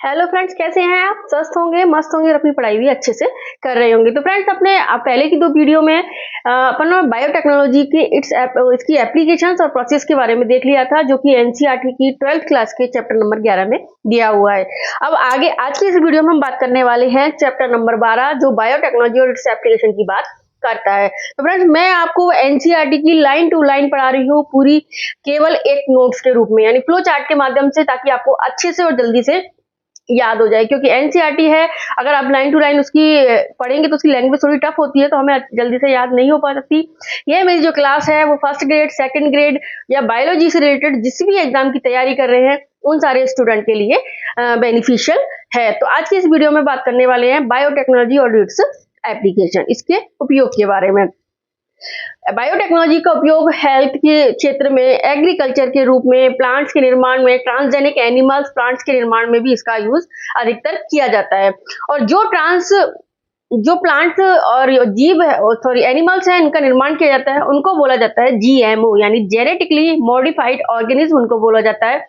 Hello friends, कैसे हैं आप? स्वस्थ होंगे, मस्त होंगे और अपनी पढ़ाई भी अच्छे से कर रहे होंगे। तो फ्रेंड्स, अपने पहले की 2 वीडियो में अपन बायोटेक्नोलॉजी की इसकी एप्लीकेशंस और प्रोसेस के बारे में देख लिया था, जो कि एनसीईआरटी की 12th क्लास के चैप्टर नंबर 11 में दिया हुआ है। अब आगे आज की इस वीडियो में हम बात करने वाले हैं चैप्टर नंबर 12, जो बायोटेक्नोलॉजी और इट्स एप्लीकेशन की बात करता है। तो फ्रेंड्स, मैं आपको एनसीईआरटी की लाइन टू लाइन पढ़ा रही हूँ, पूरी केवल एक नोट्स के रूप में, यानी फ्लो चार्ट के माध्यम से, ताकि आपको अच्छे से और जल्दी से याद हो जाए। क्योंकि एनसीईआरटी है, अगर आप लाइन टू लाइन उसकी पढ़ेंगे तो उसकी लैंग्वेज थोड़ी टफ होती है, तो हमें जल्दी से याद नहीं हो पाती। यह मेरी जो क्लास है वो फर्स्ट ग्रेड, सेकंड ग्रेड या बायोलॉजी से रिलेटेड जिस भी एग्जाम की तैयारी कर रहे हैं उन सारे स्टूडेंट के लिए बेनिफिशियल है। तो आज की इस वीडियो में बात करने वाले हैं बायोटेक्नोलॉजी और इट्स एप्लीकेशन, इसके उपयोग के बारे में। बायोटेक्नोलॉजी का उपयोग हेल्थ के क्षेत्र में, एग्रीकल्चर के रूप में, प्लांट्स के निर्माण में, ट्रांसजेनिक एनिमल्स प्लांट्स के निर्माण में भी इसका यूज अधिकतर किया जाता है। और जो प्लांट्स और जीव है, सॉरी एनिमल्स हैं, इनका निर्माण किया जाता है, उनको बोला जाता है जीएमओ, यानी जेनेटिकली मॉडिफाइड ऑर्गेनिज्म उनको बोला जाता है।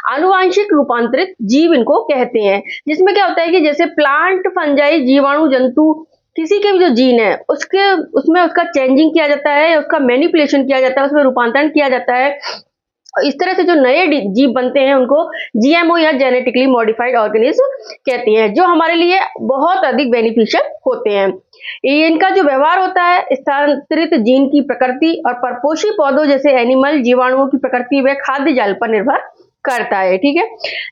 आनुवांशिक रूपांतरित जीव इनको कहते हैं। जिसमें क्या होता है कि जैसे प्लांट, फंजाई, जीवाणु, जंतु, किसी के भी जो जीन है उसमें उसका चेंजिंग किया जाता है, उसका मैनिपुलेशन किया जाता है, उसमें रूपांतरण किया जाता है। इस तरह से जो नए जीव बनते हैं उनको जीएमओ या जेनेटिकली मॉडिफाइड ऑर्गेनिज्म कहते हैं, जो हमारे लिए बहुत अधिक बेनिफिशियल होते हैं। इनका जो व्यवहार होता है, स्थानांतरित जीन की प्रकृति और परपोषी पौधों जैसे एनिमल जीवाणुओं की प्रकृति व खाद्य जाल पर निर्भर करता है। ठीक है,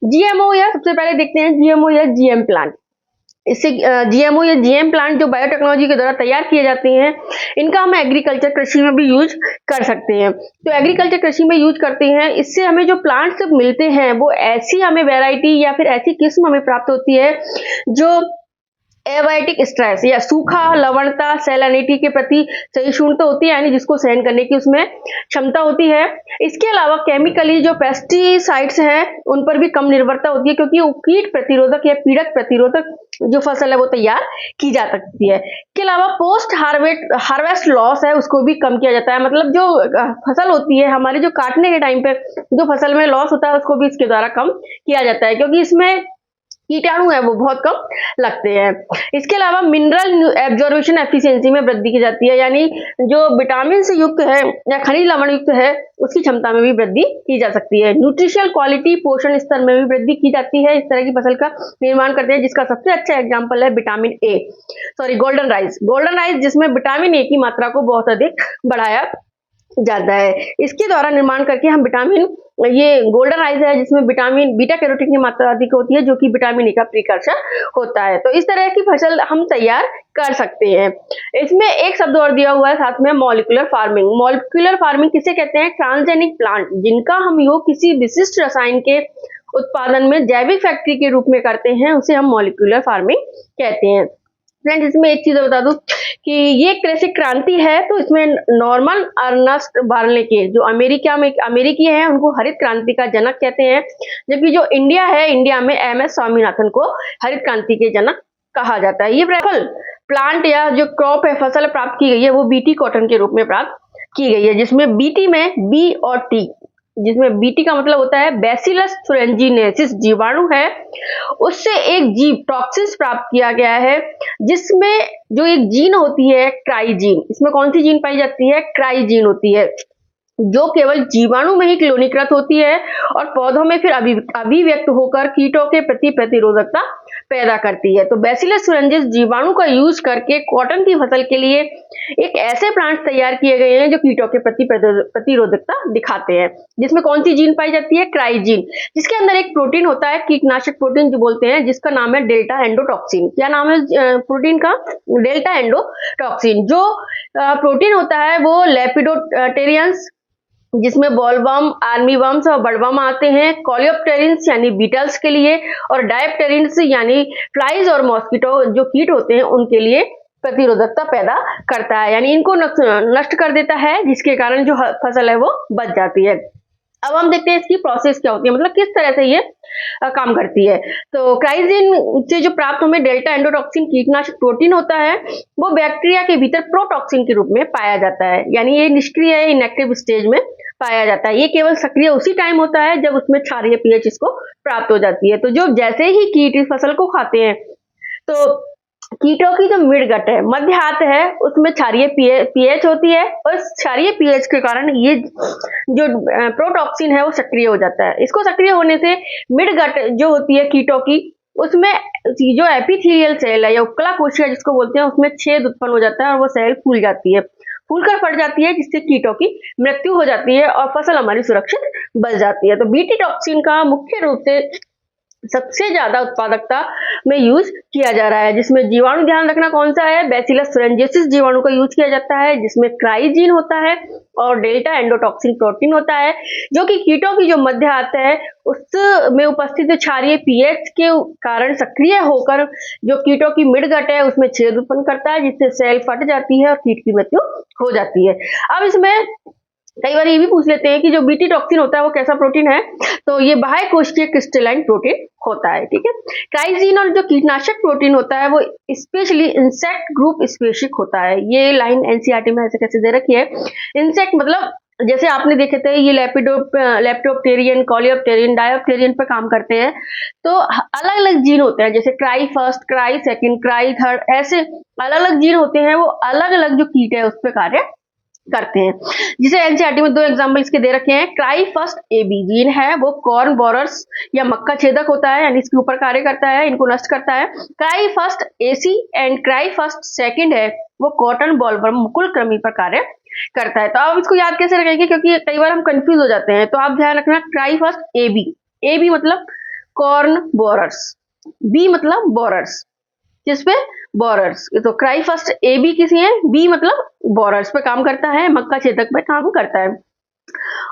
जीएमओ या सबसे पहले देखते हैं जीएमओ या जीएम प्लांट। इससे जीएमओ या जीएम प्लांट जो बायोटेक्नोलॉजी के द्वारा तैयार किए जाते हैं, इनका हम एग्रीकल्चर कृषि में भी यूज कर सकते हैं। तो एग्रीकल्चर कृषि में यूज करते हैं, इससे हमें जो प्लांट्स मिलते हैं वो ऐसी हमें वैरायटी या फिर ऐसी किस्म हमें प्राप्त होती है जो एबायोटिक स्ट्रेस या सूखा, लवणता, सैलिनिटी के प्रति सहिष्णुता होती है, यानी जिसको सहन करने की उसमें क्षमता होती है। इसके अलावा केमिकली जो पेस्टिसाइड्स हैं उन पर भी कम निर्भरता होती है, क्योंकि वो कीट प्रतिरोधक या पीड़क प्रतिरोधक जो फसल है वो तैयार की जा सकती है। इसके अलावा पोस्ट हार्वेस्ट लॉस है, उसको भी कम किया जाता है। मतलब जो फसल होती है हमारी, जो काटने के टाइम पे जो फसल में लॉस होता है, उसको भी इसके द्वारा कम किया जाता है, क्योंकि इसमें कीटाणु है वो बहुत कम लगते हैं। इसके अलावा मिनरल एब्जॉर्प्शन एफिशिएंसी में वृद्धि की जाती है, यानी जो विटामिन से युक्त है या खनिज लवण युक्त है उसकी क्षमता में भी वृद्धि की जा सकती है। न्यूट्रिशनल क्वालिटी, पोषण स्तर में भी वृद्धि की जाती है। इस तरह की फसल का निर्माण करते हैं, जिसका सबसे अच्छा एग्जाम्पल है गोल्डन राइस, जिसमें विटामिन ए की मात्रा को बहुत अधिक बढ़ाया जाता है। इसके द्वारा निर्माण करके हम ये गोल्डन राइस है जिसमें विटामिन बीटा कैरोटीन की मात्रा अधिक होती है, जो कि विटामिन ए का प्रिकर्सर होता है। तो इस तरह की फसल हम तैयार कर सकते हैं। इसमें एक शब्द और दिया हुआ है साथ में, मॉलिक्यूलर फार्मिंग। मॉलिक्यूलर फार्मिंग किसे कहते हैं? ट्रांसजेनिक प्लांट जिनका हम योग किसी विशिष्ट रसायन के उत्पादन में जैविक फैक्ट्री के रूप में करते हैं, उसे हम मॉलिक्यूलर फार्मिंग कहते हैं। फ्रेंड्स, इसमें एक चीज बता दूं कि ये एक तरह से क्रांति है। तो इसमें नॉर्मन अर्नस्ट बार्नेके जो अमेरिकी हैं, उनको हरित क्रांति का जनक कहते हैं, जबकि जो इंडिया है, इंडिया में एमएस स्वामीनाथन को हरित क्रांति के जनक कहा जाता है। ये प्लांट या जो क्रॉप है, फसल प्राप्त की गई है, वो बीटी कॉटन के रूप में प्राप्त की गई है, जिसमें बीटी में बी और टी, जिसमें बीटी का मतलब होता है बैसिलस thuringiensis जीवाणु है, उससे एक जीव टॉक्सिन्स प्राप्त किया गया है, जिसमें जो एक जीन होती है क्राइजीन। इसमें कौन सी जीन पाई जाती है? क्राइजीन होती है, जो केवल जीवाणु में ही क्लोनीकृत होती है और पौधों में फिर अभिव्यक्त होकर कीटों के प्रति प्रतिरोधकता पैदा करती है। तो बैसिलस thuringiensis जीवाणु का यूज करके कॉटन की फसल के लिए एक ऐसे प्लांट तैयार किए गए हैं जो कीटों के प्रति प्रतिरोधकता दिखाते हैं, जिसमें कौन सी जीन पाई जाती है? क्राइजीन, जिसके अंदर एक प्रोटीन होता है, कीटनाशक प्रोटीन जो बोलते हैं, जिसका नाम है डेल्टा एंडोटॉक्सिन। क्या नाम है प्रोटीन का? Delta endotoxin. जो प्रोटीन होता है वो लेपिडोप्टेरियंस, जिसमें बॉलवर्म, आर्मीवर्म्स और बर्डवर्म आते हैं, कोलियोप्टेरिन्स यानी बीटल्स के लिए, और डायप्टेरिन्स यानी फ्लाइज और मॉस्किटो जो कीट होते हैं उनके लिए प्रतिरोधकता पैदा करता है, यानी इनको नष्ट कर देता है, जिसके कारण जो फसल है वो बच जाती है। अब हम देखते हैं इसकी प्रोसेस क्या होती है, मतलब किस तरह से ये काम करती है। तो क्राइजीन से जो प्राप्त हमें डेल्टा एंडोटॉक्सिन कीटनाशक प्रोटीन होता है, वो बैक्टीरिया के भीतर प्रोटॉक्सिन के रूप में पाया जाता है, यानी ये निष्क्रिय है, इनएक्टिव स्टेज में पाया जाता है। ये केवल सक्रिय उसी टाइम होता है जब उसमें क्षारीय पीएच इसको प्राप्त हो जाती है। तो जो जैसे ही कीट इस फसल को खाते हैं तो कीटों की जो मिडगट है, मध्य हाथ है, उसमें क्षारीय पीएच होती है और क्षारीय पीएच के कारण ये जो प्रोटॉक्सिन है वो सक्रिय हो जाता है। इसको सक्रिय होने से मिडगट जो होती है कीटों की, उसमें जो एपिथेलियल सेल है या उपकला कोशिका जिसको बोलते हैं, उसमें छेद उत्पन्न हो जाता है और वो सेल फूल जाती है, फूलकर फट जाती है, जिससे कीटों की मृत्यु हो जाती है और फसल हमारी सुरक्षित बच जाती है। तो बीटी टॉक्सिन का मुख्य रूप से सबसे ज्यादा उत्पादकता में यूज किया जा रहा है, जिसमें जीवाणु ध्यान रखना कौन सा है, बैसिलस thuringiensis जीवाणु का यूज किया जाता है, जिसमें क्राइजीन होता है और डेल्टा एंडोटॉक्सिन प्रोटीन होता है, जो कि कीटों की जो मध्य हाथ है उसमें उपस्थित क्षारीय पीएच के कारण सक्रिय होकर जो कीटों की मिडगट है उसमें छेद उत्पन्न करता है, जिससे सेल फट जाती है और कीट की मृत्यु हो जाती है। अब इसमें कई बार ये भी पूछ लेते हैं कि जो बीटी टॉक्सिन होता है वो कैसा प्रोटीन है, तो ये बाह्य कोशिकीय क्रिस्टलाइन प्रोटीन होता है। ठीक है, क्राइजीन और जो कीटनाशक प्रोटीन होता है वो स्पेशली इंसेक्ट ग्रुप स्पेसिफिक होता है। ये लाइन एनसीईआरटी में ऐसे कैसे दे रखी है, इंसेक्ट मतलब जैसे आपने देखे थे ये लेप्टोप्टेरियन, कॉलियोप्टेरियन, डायोप्टेरियन पे काम करते हैं, तो अलग अलग जीन होते हैं, जैसे cry first, cry second, cry third, ऐसे अलग अलग जीन होते हैं, वो अलग अलग जो कीट है उस पर कार्य करते हैं। जिसे एनसीईआरटी में दो एग्जांपल इसके दे रखे हैं। क्राई फर्स्ट एबी जीन है, वो कॉर्न बोरर्स या मक्का छेदक होता है, यानी इसके ऊपर कार्य करता है, इनको नष्ट करता है। Cry first AC and cry first second है, वो कॉटन बॉलवर्म मुकुल कृमि पर कार्य करता है। तो आप इसको याद कैसे रखेंगे, क्योंकि कई बार हम कंफ्यूज हो जाते हैं, तो आप ध्यान रखना क्राई फर्स्ट एबी, एबी मतलब कॉर्न बोरर्स, बी मतलब बोरर्स, जिसपे बोरर्स, तो क्राई फर्स्ट एबी किसी है, बी मतलब बोरर्स पे काम करता है, मक्का छेदक पे काम करता है,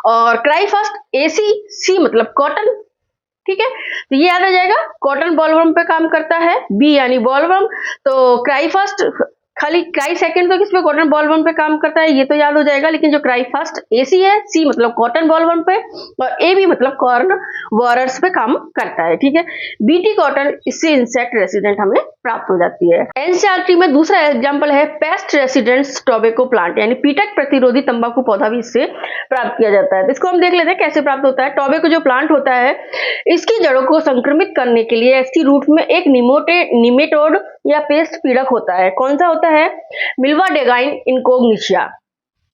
और क्राई फर्स्ट एसी, सी मतलब कॉटन। ठीक है, तो ये याद आ जाएगा, कॉटन बॉलवर्म पे काम करता है, बी यानी बॉलवर्म, तो क्राई फर्स्ट खाली क्राई सेकंड तो किस पे, कॉटन बॉलवर्म पे काम करता है, ये तो याद हो जाएगा, लेकिन जो क्राई फर्स्ट एसी है, सी मतलब कॉटन बॉलवर्म पे और ए बी मतलब कॉर्न बोरर्स पे काम करता है। ठीक है, बीटी कॉटन, इससे इंसेक्ट रेसिडेंट हमें प्राप्त हो जाती है। एनसीईआरटी में दूसरा एग्जांपल है पेस्ट रेसिडेंट टोबैको प्लांट, यानी कीटक प्रतिरोधी तंबाकू पौधा भी इससे प्राप्त किया जाता है। तो इसको हम देख लेते हैं कैसे प्राप्त होता है। टोबैको जो प्लांट होता है, इसकी जड़ों को संक्रमित करने के लिए इसकी रूट में एक निमेटोड या पेस्ट पीड़क होता है। कौन सा होता है, मिल्वाडेगाइन इनकोग्निशिया।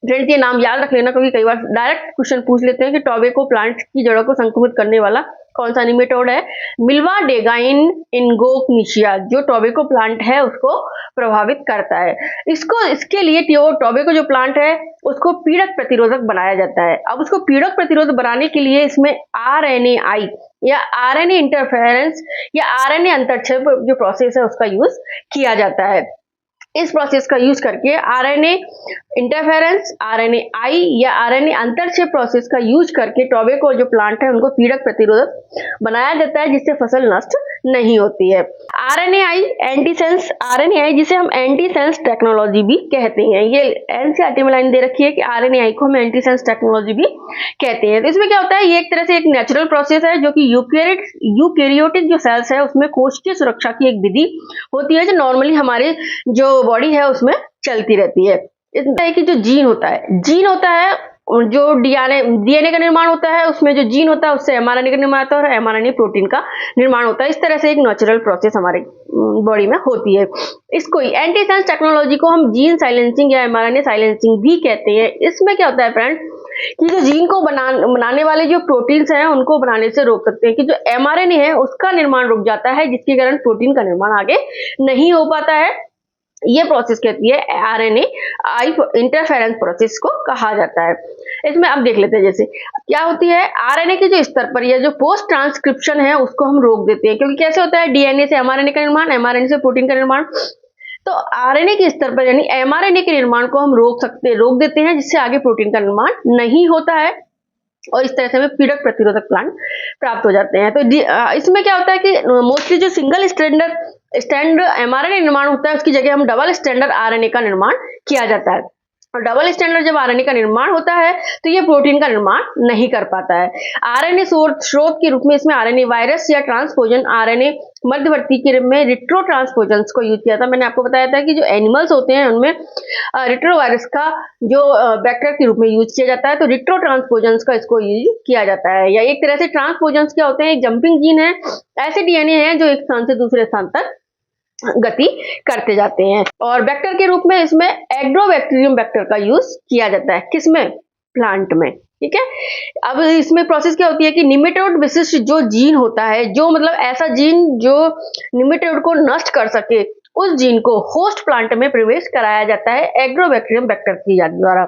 फ्रेंड्स ये नाम याद रख लेना, क्योंकि कई बार डायरेक्ट क्वेश्चन पूछ लेते हैं कि टोबैको प्लांट की जड़ों को संक्रमित करने वाला कौन सा निमेटोड है। मिल्वाडेगाइन इनकोग्निशिया जो टोबैको प्लांट है उसको प्रभावित करता है। इसके लिए टोबैको जो प्लांट है उसको पीड़क प्रतिरोधक बनाया जाता है। अब उसको पीड़क प्रतिरोधक बनाने के लिए इसमें RNAi या RNA इंटरफेरेंस या RNA अंतरक्षेप जो प्रोसेस है उसका यूज किया जाता है। इस प्रोसेस का यूज करके RNA इंटरफेरेंस, RNAi या RNA अंतरक्षेप प्रोसेस का यूज करके टोबैको जो प्लांट है उनको पीड़क प्रतिरोधक बनाया जाता है, जिससे फसल नष्ट नहीं होती है। RNAi एंटीसेंस, RNAi जिसे हम एंटीसेंस टेक्नोलॉजी भी कहते हैं, ये एनसीईआरटी में लाइन दे रखी है कि RNAi को हम एंटीसेंस टेक्नोलॉजी भी कहते हैं। तो इसमें क्या होता है, ये एक तरह से एक नेचुरल प्रोसेस है जो कि यूकैरियोटिक जो सेल्स है उसमें कोशिकीय सुरक्षा की एक विधि होती है, जो नॉर्मली हमारे जो बॉडी है उसमें चलती रहती है। इस तरह की जो जीन होता है जो डीएनए का निर्माण होता है, उसमें जो जीन होता है उससे एमआरएनए का निर्माण होता है और एमआरएनए प्रोटीन का निर्माण होता है। इस तरह से एक नेचुरल प्रोसेस हमारे बॉडी में होती है। इसको एंटीसेंस टेक्नोलॉजी को हम जीन साइलेंसिंग या एमआरएनए साइलेंसिंग भी कहते हैं। इसमें क्या होता है फ्रेंड कि जो जीन को बनाने वाले जो प्रोटीन्स हैं उनको बनाने से रोक सकते हैं, कि जो एमआरएनए है उसका निर्माण रुक जाता है, जिसके कारण प्रोटीन का निर्माण आगे नहीं हो पाता है। ये प्रोसेस कहती है RNAi इंटरफेरेंस प्रोसेस को कहा जाता है। इसमें अब देख लेते हैं जैसे क्या होती है, RNA के जो स्तर पर या जो पोस्ट ट्रांसक्रिप्शन है उसको हम रोक देते हैं, क्योंकि कैसे होता है DNA से mRNA का निर्माण, mRNA से प्रोटीन का निर्माण, तो RNA के स्तर पर यानी mRNA के निर्माण को हम रोक देते हैं, जिससे आगे प्रोटीन का निर्माण नहीं होता है और इस तरह से हमें पीड़क प्रतिरोधक प्लांट प्राप्त हो जाते हैं। तो इसमें क्या होता है कि मोस्टली जो सिंगल स्टैंड mRNA निर्माण होता है उसकी जगह हम डबल स्टैंडर्ड RNA का निर्माण किया जाता है। और डबल स्टैंडर्ड जब आरएनए का निर्माण होता है तो ये प्रोटीन का निर्माण नहीं कर पाता है। आरएनए स्रोत के रूप में इसमें आरएनए वायरस या ट्रांसपोजन आरएनए मध्यवर्ती के रूप में रिट्रो ट्रांसपोजन्स को यूज किया था। मैंने आपको बताया था कि जो एनिमल्स होते हैं उनमें रिट्रो वायरस का जो वेक्टर के रूप में यूज किया जाता है, तो रिट्रो ट्रांसपोजन्स का इसको यूज किया जाता है। या एक तरह से ट्रांसपोजन्स क्या होते हैं, एक जंपिंग जीन है, ऐसे डीएनए हैं जो एक स्थान से दूसरे स्थान तक गति करते जाते हैं। और वेक्टर के रूप में इसमें एग्रोबैक्टीरियम वेक्टर का यूज किया जाता है, किसमें, प्लांट में। ठीक है, अब इसमें प्रोसेस क्या होती है कि निमेटोड विशिष्ट जो जीन होता है, जो मतलब ऐसा जीन जो निमेटोड को नष्ट कर सके, उस जीन को होस्ट प्लांट में प्रवेश कराया जाता है एग्रोबैक्टीरियम वेक्टर की द्वारा।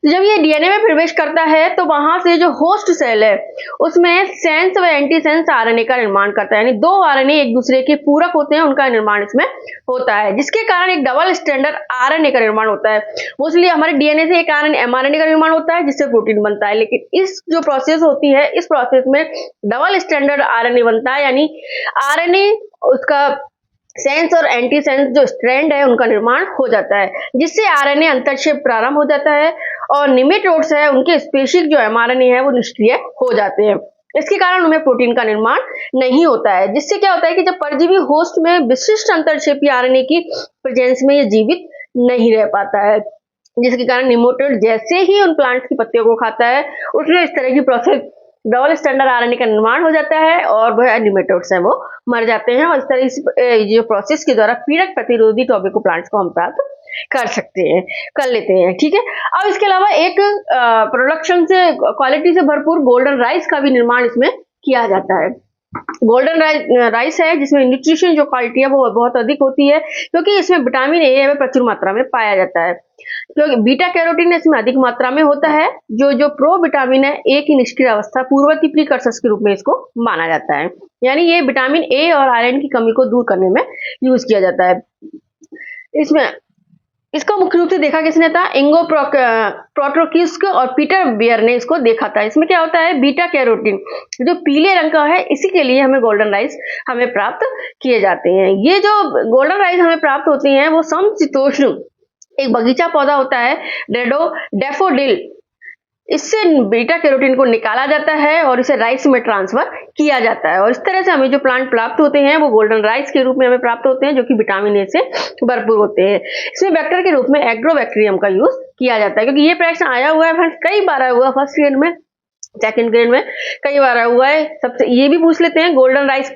तो जब ये डीएनए में प्रवेश करता है तो वहां से जो होस्ट सेल है उसमें सेंस व एंटीसेंस आरएनए का निर्माण करता है, यानी दो आरएनए एक दूसरे के पूरक होते हैं, उनका निर्माण इसमें होता है, जिसके कारण एक डबल स्टैंडर्ड आरएनए का निर्माण होता है। मोस्टली हमारे डीएनए से एक आरएनए एमआरएनए का निर्माण होता है जिससे प्रोटीन बनता है, लेकिन इस जो प्रोसेस होती है इस प्रोसेस में डबल स्टैंडर्ड आरएनए बनता है, यानी आरएनए उसका सेंस और एंटी सेंस जो स्ट्रैंड है उनका निर्माण हो जाता है, जिससे आरएनए अंतरक्षेप प्रारंभ हो जाता है और निमेटोड्स है उनके स्पेसिफिक जो एमआरएनए है वो निष्क्रिय हो जाते हैं। इसके कारण उनमें प्रोटीन का निर्माण नहीं होता है, जिससे क्या होता है कि जब परजीवी होस्ट में विशिष्ट अंतरक्षेपी आरएनए की प्रेजेंस में ये जीवित नहीं रह पाता है, जिसके कारण निमेटोड जैसे ही उन प्लांट्स की पत्तियों को खाता है उसमें इस तरह की प्रोसेस डबल स्टैंडर्ड आरएनए का निर्माण हो जाता है और वह निमेटोड्स हैं वो मर जाते हैं। और इस तरह इस जो प्रोसेस के द्वारा पीड़क प्रतिरोधी टोबैको प्लांट्स को हम प्राप्त कर लेते हैं। ठीक है, अब इसके अलावा एक प्रोडक्शन से क्वालिटी से भरपूर गोल्डन राइस का भी निर्माण इसमें किया जाता है। गोल्डन राइस है जिसमें न्यूट्रिशन जो क्वालिटी है वो बहुत अधिक होती है, क्योंकि इसमें विटामिन ए प्रचुर मात्रा में पाया जाता है, क्योंकि बीटा कैरोटीन इसमें अधिक मात्रा में होता है। जो प्रो विटामिन है ए की निष्क्रिय अवस्था पूर्ववर्ती प्रीकर्सर्स के रूप में इसको माना जाता है, यानी ये विटामिन ए और आयरन की कमी को दूर करने में यूज किया जाता है। इसमें इसको मुख्य रूप से देखा किसने था, इंगो प्रोट्रोकिस्क और पीटर बियर ने इसको देखा था। इसमें क्या होता है, बीटा कैरोटीन जो पीले रंग का है इसी के लिए हमें गोल्डन राइस हमें प्राप्त किए जाते हैं। ये जो गोल्डन राइस हमें प्राप्त होती हैं वो समशीतोष्ण एक बगीचा पौधा होता है डैफोडिल, इससे बीटा कैरोटीन को निकाला जाता है और इसे राइस में ट्रांसफर किया जाता है, और इस तरह से हमें जो प्लांट प्राप्त होते हैं वो गोल्डन राइस के रूप में हमें प्राप्त होते हैं, जो कि विटामिन ए से भरपूर होते हैं। इसमें वेक्टर के रूप में एग्रोबैक्टीरियम का यूज किया जाता है, क्योंकि ये प्रश्न आया हुआ है, कई बार आया हुआ, फर्स्ट ग्रेड में, सेकंड ग्रेड में कई बार आया हुआ है। सबसे ये भी पूछ लेते हैं गोल्डन राइस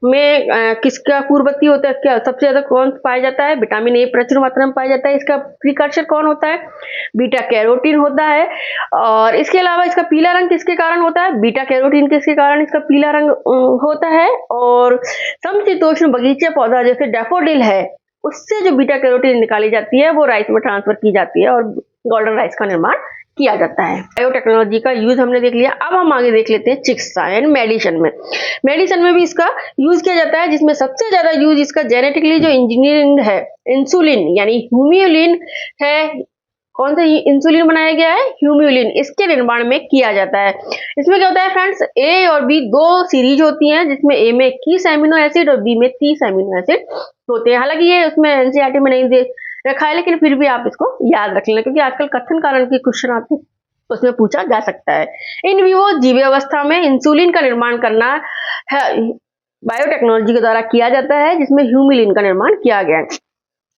में किसका पूर्ववर्ती होता है, क्या सबसे ज्यादा कौन पाया जाता है, विटामिन ए प्रचुर मात्रा में पाया जाता है, इसका प्रिकर्सर कौन होता है, बीटा कैरोटीन होता है। और इसके अलावा इसका पीला रंग किसके कारण होता है, बीटा कैरोटीन किसके कारण इसका पीला रंग होता है। और समशीतोष्ण बगीचे पौधा जैसे डैफोडिल है उससे जो बीटा कैरोटीन निकाली जाती है वो राइस में ट्रांसफर की जाती है और गोल्डन राइस का निर्माण किया जाता है। बायोटेक्नोलॉजी का यूज हमने देख लिया, अब हम आगे देख लेते हैं चिकित्सा एंड मेडिसिन में। मेडिसिन में भी इसका यूज किया जाता है, जिसमें सबसे ज्यादा यूज इसका जेनेटिकली जो इंजीनियरिंग है, इंसुलिन यानी ह्यूम्यूलिन है, कौन सा इंसुलिन बनाया गया है, ह्यूम्यूलिन, इसके निर्माण में किया जाता है। इसमें क्या होता है फ्रेंड्स, ए और बी दो सीरीज होती हैं, जिसमें ए में 21 एमिनो एसिड और बी में 30 एमिनो एसिड होते हैं। हालांकि ये उसमें एनसीईआरटी में नहीं दे रखा है, लेकिन फिर भी आप इसको याद रख लेना, क्योंकि आजकल कथन कारण के क्वेश्चन आते हैं उसमें पूछा जा सकता है। इन विवो जीवावस्था में इंसुलिन का निर्माण करना है बायोटेक्नोलॉजी के द्वारा किया जाता है, जिसमें ह्यूम्यूलिन का निर्माण किया गया है।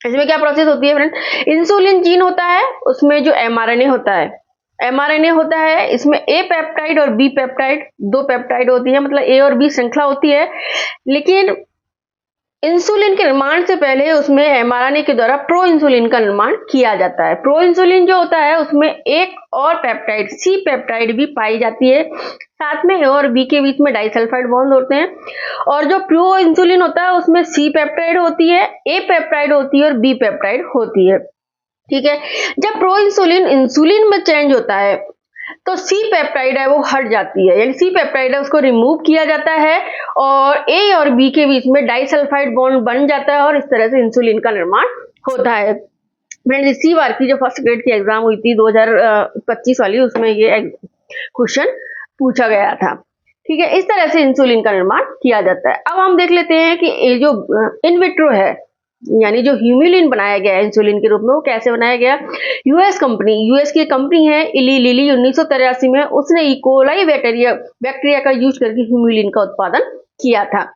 इसमें क्या प्रोसेस होती है फ्रेंड, इंसुलिन जीन होता है, उसमें जो एमआरएनए होता है, एमआरएनए होता है, इसमें ए पेप्टाइड और बी पेप्टाइड, दो पेप्टाइड होती है, मतलब ए और बी श्रृंखला होती है। लेकिन इंसुलिन के निर्माण से पहले उसमें एमआरएनए के द्वारा प्रो इंसुलिन का निर्माण किया जाता है। प्रो इंसुलिन जो होता है उसमें एक और पेप्टाइड सी पेप्टाइड भी पाई जाती है, साथ में ए और बी के बीच में डाइसल्फाइड बॉन्ड होते हैं। और जो प्रो इंसुलिन होता है उसमें सी पेप्टाइड होती है, ए पेप्टाइड होती है और बी पेप्टाइड होती है। ठीक है, जब प्रो इंसुलिन इंसुलिन में चेंज होता है तो सी पेप्टाइड है वो हट जाती है, यानी सी पेप्टाइड है उसको रिमूव किया जाता है और ए और बी के बीच में डाइसल्फाइड बॉन्ड बन जाता है और इस तरह से इंसुलिन का निर्माण होता है। फ्रेंड्स, इसी बार की जो फर्स्ट ग्रेड की एग्जाम हुई थी 2025 वाली, उसमें ये क्वेश्चन पूछा गया था। ठीक है, इस तरह से इंसुलिन का निर्माण किया जाता है। अब हम देख लेते हैं कि ये जो इन विट्रो है, यानी जो ह्यूमिलिन बनाया गया है इंसुलिन के रूप में, वो कैसे बनाया गया? यूएस की कंपनी है इली लिली 1983 में उसने इकोलाई बैक्टीरिया का यूज करके ह्यूमिलिन का उत्पादन किया था।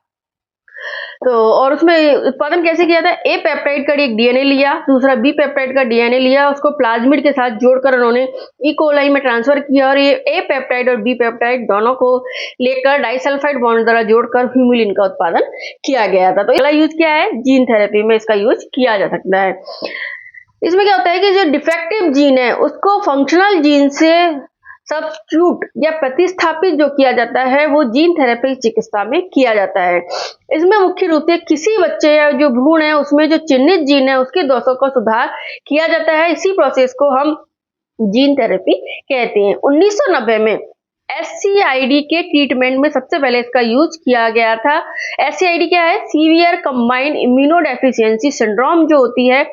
तो और उसमें उत्पादन कैसे किया था? ए पेप्टाइड का एक डीएनए लिया, दूसरा बी पेप्टाइड का डीएनए लिया, उसको प्लाज्मिड के साथ जोड़कर उन्होंने ई कोलाई में ट्रांसफर किया और ये ए पेप्टाइड और बी पेप्टाइड दोनों को लेकर डाइसल्फाइड बॉन्ड द्वारा जोड़कर ह्यूमिलिन का उत्पादन किया गया था। तो इसका यूज क्या है? जीन थेरेपी में इसका यूज किया जा सकता है। इसमें क्या होता है कि जो डिफेक्टिव जीन है उसको फंक्शनल जीन से सब्स्टिट्यूट या प्रतिस्थापित जो किया जाता है वो जीन थेरेपी चिकित्सा में किया जाता है। इसमें मुख्य रूप से किसी बच्चे या जो भ्रूण है उसमें जो चिन्हित जीन है उसके दोषों का सुधार किया जाता है। इसी प्रोसेस को हम जीन थेरेपी कहते हैं। 1990 में SCID के ट्रीटमेंट में सबसे पहले इसका यूज किया गया था। SCID क्या है? सीवियर कंबाइंड इम्यूनोडेफिशिएंसी सिंड्रोम जो होती है,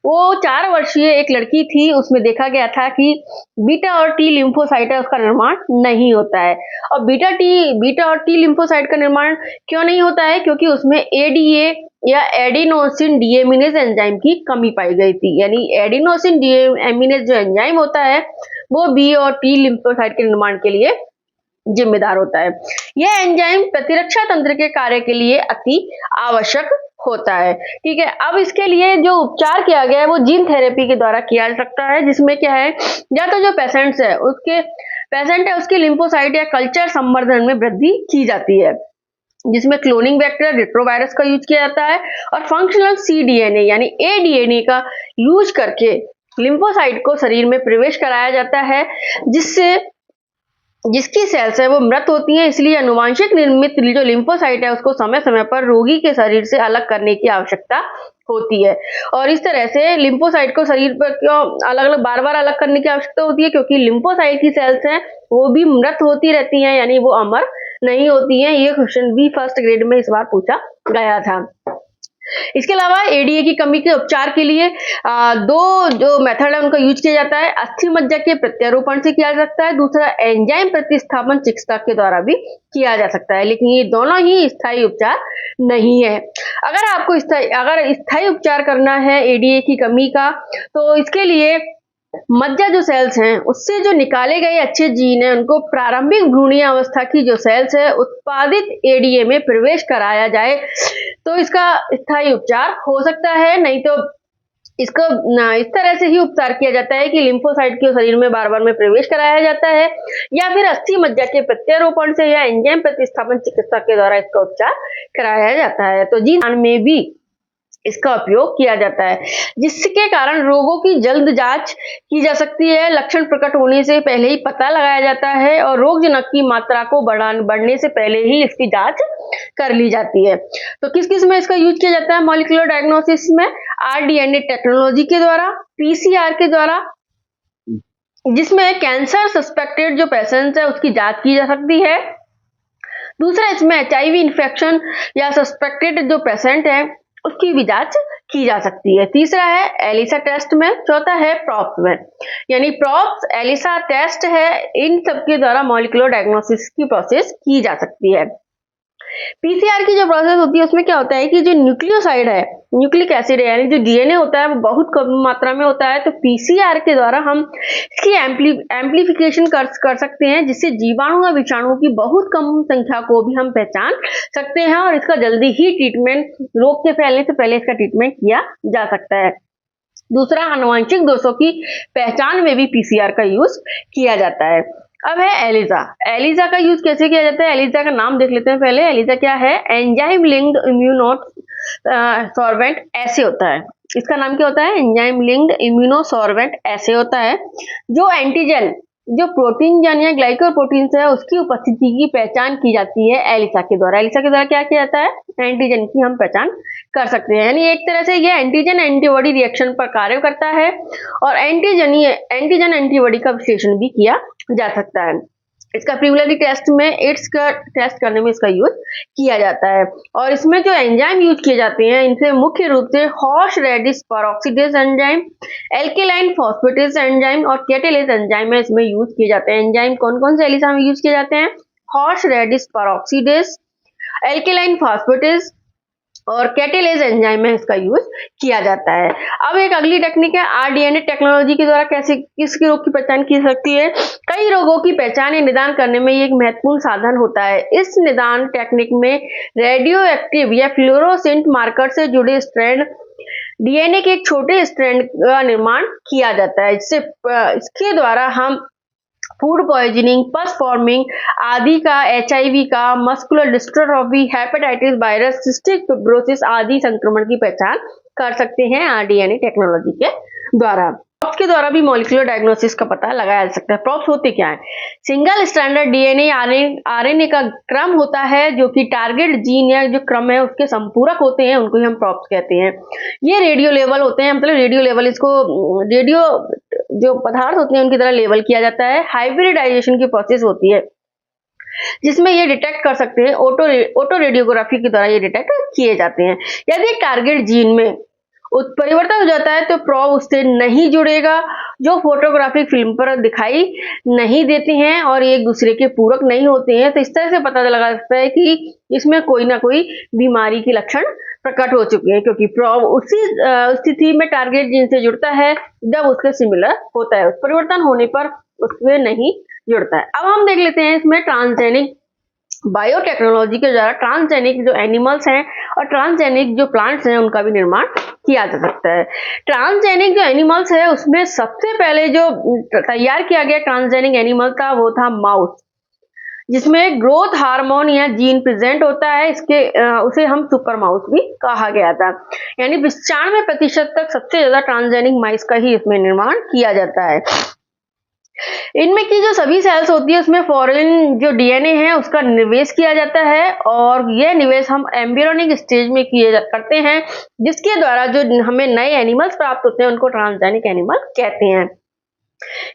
वो 4 वर्षीय एक लड़की थी, उसमें देखा गया था कि बीटा और टी लिम्फोसाइट है उसका निर्माण नहीं होता है। और बीटा और टी लिम्फोसाइट का निर्माण क्यों नहीं होता है? क्योंकि उसमें ADA या एडिनोसिन डीएमिनेज एंजाइम की कमी पाई गई थी। यानी एडिनोसिन डीएमिनेज जो एंजाइम होता है वो बी और टी लिम्फोसाइट के निर्माण के लिए जिम्मेदार होता है। यह एंजाइम प्रतिरक्षा तंत्र के कार्य के लिए अति आवश्यक होता है। ठीक है, अब इसके लिए जो उपचार किया गया है वो जीन थेरेपी के द्वारा किया जा सकता है, जिसमें क्या है, या तो जो पेशेंट है उसके लिम्फोसाइट या कल्चर संवर्धन में वृद्धि की जाती है, जिसमें क्लोनिंग बैक्टीरिया रेट्रोवायरस का यूज किया जाता है और फंक्शनल cDNA यानी ADNA का यूज करके लिम्फोसाइट को शरीर में प्रवेश कराया जाता है, जिसकी सेल्स है वो मृत होती हैं। इसलिए अनुवांशिक निर्मित जो लिम्फोसाइट है उसको समय समय पर रोगी के शरीर से अलग करने की आवश्यकता होती है। और इस तरह से लिम्फोसाइट को शरीर पर क्यों बार बार अलग करने की आवश्यकता होती है? क्योंकि लिम्फोसाइट की सेल्स हैं वो भी मृत होती रहती हैं, यानी वो अमर नहीं होती हैं। ये क्वेश्चन भी फर्स्ट ग्रेड में इस बार पूछा गया था। इसके अलावा ADA की कमी के उपचार के लिए दो जो मेथड है उनका यूज किया जाता है। अस्थि मज्जा के प्रत्यारोपण से किया जा सकता है, दूसरा एंजाइम प्रतिस्थापन चिकित्सा के द्वारा भी किया जा सकता है, लेकिन ये दोनों ही स्थायी उपचार नहीं है। अगर स्थायी उपचार करना है ADA की कमी का, तो इसके लिए मज्जा जो सेल्स हैं उससे जो निकाले गए अच्छे जीन हैं उनको प्रारंभिक भ्रूणीय अवस्था की जो सेल्स है उत्पादित ADA में प्रवेश कराया जाए तो इसका स्थायी उपचार हो सकता है। नहीं तो इसको इस तरह से ही उपचार किया जाता है कि लिम्फोसाइट के शरीर में बार बार में प्रवेश कराया जाता है, या फिर अस्थि मज्जा के प्रत्यारोपण से या एंजाइम प्रतिस्थापन चिकित्सा के द्वारा इसका उपचार कराया जाता है। तो जीन में भी इसका उपयोग किया जाता है, जिसके कारण रोगों की जल्द जांच की जा सकती है, लक्षण प्रकट होने से पहले ही पता लगाया जाता है और रोगजनक की मात्रा को बढ़ने से पहले ही इसकी जांच कर ली जाती है। तो किस किस में इसका यूज किया जाता है? मॉलिक्यूलर डायग्नोसिस में rDNA टेक्नोलॉजी के द्वारा, PCR के द्वारा, जिसमें कैंसर सस्पेक्टेड जो पेशेंट है उसकी जांच की जा सकती है। दूसरा, इसमें HIV इन्फेक्शन या सस्पेक्टेड जो पेशेंट है उसकी भी जांच की जा सकती है। तीसरा है एलिसा टेस्ट में। चौथा है प्रॉप्स में, यानी प्रॉप्स, एलिसा टेस्ट है, इन सब के द्वारा मॉलिक्यूलर डायग्नोसिस की प्रोसेस की जा सकती है। PCR की जो प्रोसेस होती है उसमें क्या होता है कि जो न्यूक्लियोसाइड है, न्यूक्लिक एसिड है, यानी जो DNA होता है वो बहुत कम मात्रा में होता है। तो PCR के द्वारा हम इसकी एम्प्लीफिकेशन कर सकते हैं, जिससे जीवाणु या विषाणु की बहुत कम संख्या को भी हम पहचान सकते हैं और इसका जल्दी ही ट्रीटमेंट, रोग के फैलने से पहले इसका ट्रीटमेंट किया जा सकता है। दूसरा, आनुवंशिक दोषों की पहचान में भी PCR का यूज किया जाता है। अब है एलिजा। एलिजा का यूज कैसे किया जाता है? एलिजा का नाम देख लेते हैं पहले। एलिजा क्या है? एंजाइम लिंक्ड इम्यूनोसॉर्बेंट ऐसे होता है। इसका नाम क्या होता है? एंजाइम लिंक्ड इम्यूनोसॉर्बेंट ऐसे होता है, जो एंटीजन, जो प्रोटीन जन या ग्लाइकोप्रोटीन्स है उसकी उपस्थिति की पहचान की जाती है एलिसा के द्वारा। एलिसा के द्वारा क्या किया जाता है? एंटीजन की हम पहचान कर सकते हैं। यानी एक तरह से यह एंटीजन एंटीबॉडी रिएक्शन पर कार्य करता है और एंटीजन एंटीबॉडी का विश्लेषण भी किया जा सकता है। इसका प्रिमिलरी टेस्ट में एड्स का टेस्ट करने में इसका यूज किया जाता है। और इसमें जो एंजाइम यूज किए जाते हैं इनसे मुख्य रूप से horseradish peroxidase enzyme, alkaline phosphatase enzyme और कैटेलेज एंजाइम है इसमें यूज किए जाते हैं। एंजाइम कौन कौन से एलिसा में यूज किए जाते हैं? Horseradish peroxidase, alkaline phosphatase और कैटेलेज एंजाइम में इसका यूज किया जाता है। अब एक अगली टेक्निक है आरडीएनए टेक्नोलॉजी के द्वारा कैसे किस रोग की पहचान की सकती है। कई रोगों की पहचान या निदान करने में ये एक महत्वपूर्ण साधन होता है। इस निदान टेक्निक में रेडियो एक्टिव या फ्लोरोसेंट मार्कर से जुड़े स्ट्रैंड डीएनए के एक छोटे स्ट्रैंड का निर्माण किया जाता है। इसके द्वारा हम फूड पॉइजनिंग, पस फॉर्मिंग आदि का, एचआईवी का, muscular dystrophy, hepatitis virus, cystic fibrosis आदि संक्रमण की पहचान कर सकते हैं आरडीएनए टेक्नोलॉजी के द्वारा। प्रॉप्स के द्वारा भी मॉलिक्यूलर डायग्नोसिस का पता लगाया जा सकता है। प्रॉप्स होते क्या है? सिंगल स्टैंडर्ड डीएनए आरएनए का क्रम होता है जो कि टारगेट जीन या जो क्रम है उसके संपूरक होते हैं, उनको ही हम प्रॉप्स कहते हैं। ये रेडियो लेवल होते हैं, मतलब रेडियो लेवल, इसको रेडियो जो पदार्थ होते हैं उनकी तरह लेवल किया जाता है। हाइब्रिडाइजेशन की प्रोसेस होती है जिसमें ये डिटेक्ट कर सकते हैं, ऑटो रेडियोग्राफी के द्वारा ये डिटेक्ट किए जाते हैं। यदि टारगेट जीन में उत्परिवर्तन हो जाता है तो प्रॉब उससे नहीं जुड़ेगा, जो फोटोग्राफिक फिल्म पर दिखाई नहीं देते हैं और एक दूसरे के पूरक नहीं होते हैं। तो इस तरह से पता लगा सकता है कि इसमें कोई ना कोई बीमारी के लक्षण प्रकट हो चुके हैं, क्योंकि प्रॉब उसी स्थिति में टारगेट जीन से जुड़ता है जब उसके सिमिलर होता है, परिवर्तन होने पर उसमें नहीं जुड़ता है। अब हम देख लेते हैं इसमें ट्रांसजेनिक बायोटेक्नोलॉजी के द्वारा ट्रांसजेनिक जो एनिमल्स हैं और ट्रांसजेनिक जो प्लांट्स हैं उनका भी निर्माण किया जा सकता है। ट्रांसजेनिक जो एनिमल्स है उसमें सबसे पहले जो तैयार किया गया ट्रांसजेनिक एनिमल था वो था माउस, जिसमें ग्रोथ हार्मोन या जीन प्रेजेंट होता है। उसे हम सुपर माउस भी कहा गया था। यानी 95% तक सबसे ज्यादा ट्रांसजेनिक माइस का ही इसमें निर्माण किया जाता है। इनमें की जो सभी सेल्स होती है उसमें फॉरेन जो डीएनए है उसका निवेश किया जाता है और यह निवेश हम एम्ब्रियोनिक स्टेज में करते हैं, जिसके द्वारा जो हमें नए एनिमल्स प्राप्त होते हैं उनको ट्रांसजेनिक एनिमल कहते हैं।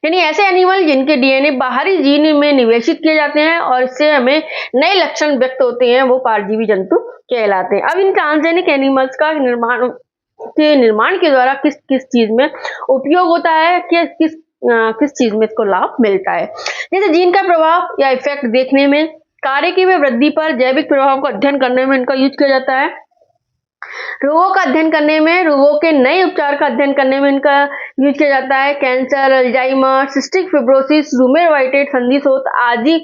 यानी ऐसे एनिमल जिनके डीएनए बाहरी जीन में निवेशित किए जाते हैं और इससे हमें नए लक्षण व्यक्त होते हैं, वो परजीवी जंतु कहलाते हैं। अब इन ट्रांसजेनिक एनिमल्स का निर्माण के द्वारा किस किस चीज में उपयोग होता है, किस चीज में इसको लाभ मिलता है। जैसे जीन का प्रभाव या इफेक्ट देखने में, कार्य की वृद्धि पर, जैविक प्रभाव को अध्ययन करने में इनका यूज किया जाता है, रोगों का अध्ययन करने में, रोगों के नए उपचार का अध्ययन करने में इनका यूज किया जाता है। Cancer, Alzheimer, cystic fibrosis, rheumatoid संधिशोथ आदि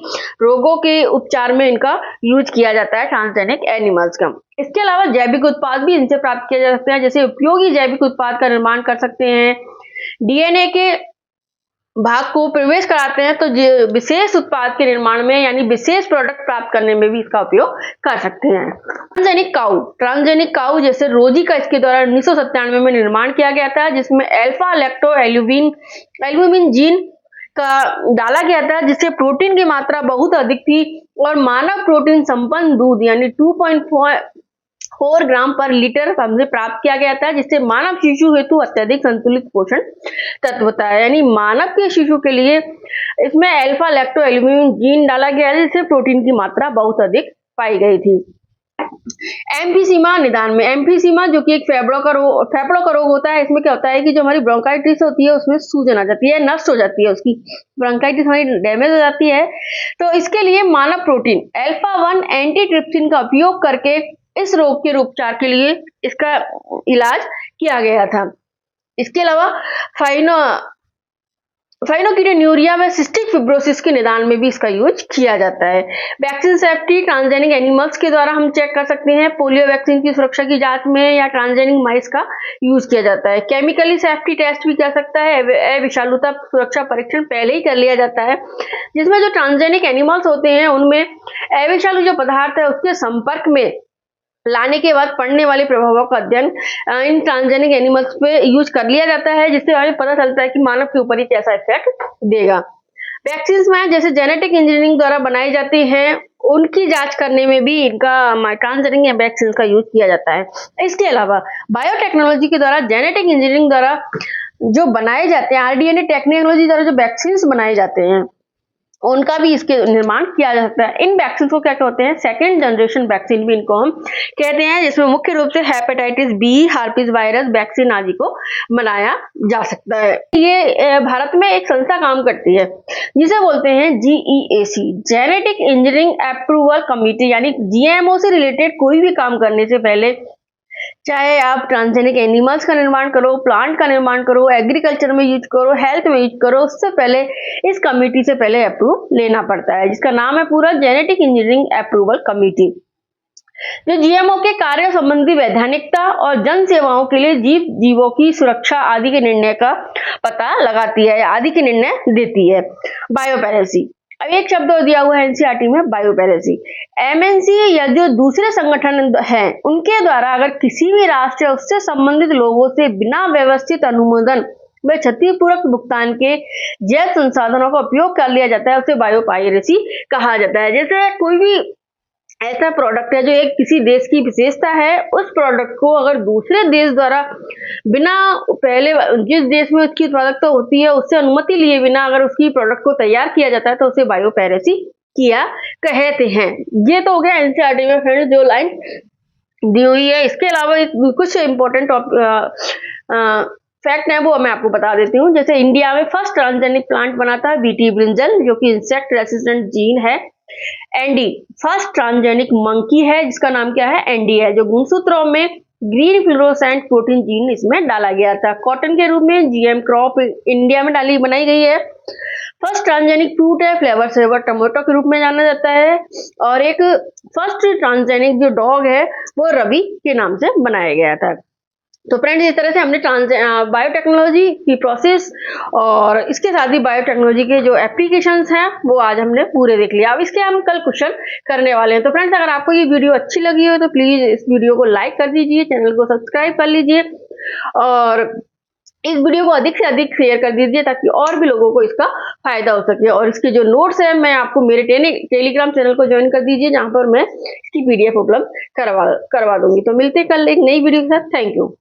रोगों के उपचार में इनका यूज किया जाता है ट्रांसजेनिक एनिमल्स का। इसके अलावा जैविक उत्पाद भी इनसे प्राप्त किए जा सकते हैं, जैसे उपयोगी जैविक उत्पाद का निर्माण कर सकते हैं, डीएनए के भाग को प्रवेश कराते हैं, तो विशेष उत्पाद के निर्माण में यानी विशेष प्रोडक्ट प्राप्त करने में भी इसका उपयोग कर सकते हैं। ट्रांसजेनिक काउ जैसे रोजी का इसके द्वारा 1997 में निर्माण किया गया था, जिसमें अल्फा लैक्टो एल्ब्यूमिन जीन का डाला गया था, जिससे प्रोटीन की मात्रा बहुत अधिक थी और मानव प्रोटीन संपन्न दूध यानी 2.4 ग्राम पर लीटर हमसे प्राप्त किया गया था, जिससे मानव शिशु हेतु अत्यधिक संतुलित पोषण तत्व होता है। यानी मानव के शिशु के लिए इसमें अल्फा लैक्टो एल्ब्यूमिन जीन डाला गया है, जिससे प्रोटीन की मात्रा बहुत अधिक पाई गई थी। एम्फीसीमा निदान में, एम्फीसीमा जो कि एक फेफड़ों का रोग होता है। इसमें क्या होता है कि जो हमारी ब्रोंकाइटिस होती है उसमें सूजन आ जाती है, नष्ट हो जाती है, उसकी ब्रोंकाइटिस हमारी डैमेज हो जाती है। तो इसके लिए मानव प्रोटीन अल्फा 1 एंटीट्रिप्सिन का उपयोग करके इस रोग के उपचार के लिए इसका इलाज किया गया था। इसके अलावा फाइनोकिटोन्यूरिया में सिस्टिक फिब्रोसिस के निदान में भी इसका यूज किया जाता है। वैक्सीन सेफ्टी ट्रांसजेनिक एनिमल्स के द्वारा हम चेक कर सकते हैं। पोलियो वैक्सीन की सुरक्षा की जांच में या ट्रांसजेनिक माइस का यूज किया जाता है। केमिकली सेफ्टी टेस्ट भी कर सकता है। विषालुता सुरक्षा परीक्षण पहले ही कर लिया जाता है, जिसमें जो ट्रांसजेनिक एनिमल्स होते हैं उनमें अविषालु जो पदार्थ है उसके संपर्क में लाने के बाद पड़ने वाले प्रभावों का अध्ययन इन ट्रांसजेनिक एनिमल्स पे यूज कर लिया जाता है, जिससे हमें पता चलता है कि मानव के ऊपर ये कैसा इफेक्ट देगा। वैक्सीन्स में जैसे जेनेटिक इंजीनियरिंग द्वारा बनाई जाती हैं, उनकी जांच करने में भी इनका ट्रांसजेनिक वैक्सीन का यूज किया जाता है। इसके अलावा बायोटेक्नोलॉजी के द्वारा जेनेटिक इंजीनियरिंग द्वारा जो बनाए जाते हैं, आरडीएनए टेक्नोलॉजी द्वारा जो वैक्सीन बनाए जाते हैं उनका भी इसके निर्माण किया जा सकता है। इन वैक्सीन को क्या कहते हैं? सेकेंड जनरेशन वैक्सीन भी इनको हम कहते हैं, जिसमें मुख्य रूप से hepatitis B, herpes virus vaccine आदि को बनाया जा सकता है। ये भारत में एक संस्था काम करती है जिसे बोलते हैं GEAC, genetic engineering approval committee. यानी जीएमओ से रिलेटेड कोई भी काम करने से पहले चाहे आप ट्रांसजेनिक एनिमल्स का निर्माण करो, प्लांट का निर्माण करो, एग्रीकल्चर में यूज करो, हेल्थ में यूज करो, उससे पहले इस कमेटी से पहले अप्रूव लेना पड़ता है, जिसका नाम है पूरा जेनेटिक इंजीनियरिंग अप्रूवल कमेटी, जो जीएमओ के कार्य संबंधी वैधानिकता और जन सेवाओं के लिए जीवों की सुरक्षा आदि के निर्णय का पता लगाती है, आदि के निर्णय देती है। बायोपेरेसी, अब एक शब्द और दिया हुआ है एनसीईआरटी में, बायोपेरेसी। एमएनसी या जो दूसरे संगठन हैं उनके द्वारा अगर किसी भी राष्ट्र या उससे संबंधित लोगों से बिना व्यवस्थित अनुमोदन व क्षतिपूर्वक भुगतान के जैव संसाधनों का उपयोग कर लिया जाता है, उसे बायोपायरेसी कहा जाता है। जैसे कोई भी ऐसा प्रोडक्ट है जो एक किसी देश की विशेषता है, उस प्रोडक्ट को अगर दूसरे देश द्वारा बिना पहले जिस देश में उसकी उत्पादकता होती है उससे अनुमति लिए बिना अगर उसकी प्रोडक्ट को तैयार किया जाता है तो उसे बायोपेरेसी किया कहते हैं। ये तो हो गया एनसीईआरटी में फ्रेंड्स जो लाइन दी हुई है। इसके अलावा कुछ इंपॉर्टेंट फैक्ट है वो मैं आपको बता देती हूँ। जैसे इंडिया में फर्स्ट ट्रांसजेनिक प्लांट बना था बीटी ब्रिंजल, जो कि इंसेक्ट रेसिस्टेंट जीन है। एंडी फर्स्ट ट्रांसजेनिक मंकी है जिसका नाम क्या है, एंडी है, जो गुणसूत्रों में ग्रीन फ्लोरोसेंट प्रोटीन जीन इसमें डाला गया था। कॉटन के रूप में जीएम क्रॉप इंडिया में बनाई गई है। फर्स्ट ट्रांसजेनिक फ्रूट है, फ्लेवर सेवर टमाटो के रूप में जाना जाता है। और एक फर्स्ट ट्रांसजेनिक जो डॉग है वो रवि के नाम से बनाया गया था। तो फ्रेंड्स इस तरह से हमने बायोटेक्नोलॉजी की प्रोसेस और इसके साथ ही बायोटेक्नोलॉजी के जो एप्लीकेशंस हैं वो आज हमने पूरे देख लिया। अब इसके हम कल क्वेश्चन करने वाले हैं। तो फ्रेंड्स अगर आपको ये वीडियो अच्छी लगी हो तो प्लीज इस वीडियो को लाइक कर दीजिए, चैनल को सब्सक्राइब कर लीजिए और इस वीडियो को अधिक से अधिक शेयर कर दीजिए ताकि और भी लोगों को इसका फायदा हो सके। और इसके जो नोट्स है मैं आपको मेरे टेलीग्राम चैनल को ज्वाइन कर दीजिए जहां पर मैं इसकी पीडीएफ उपलब्ध करवा दूंगी। तो मिलते कल एक नई वीडियो के साथ। Thank you.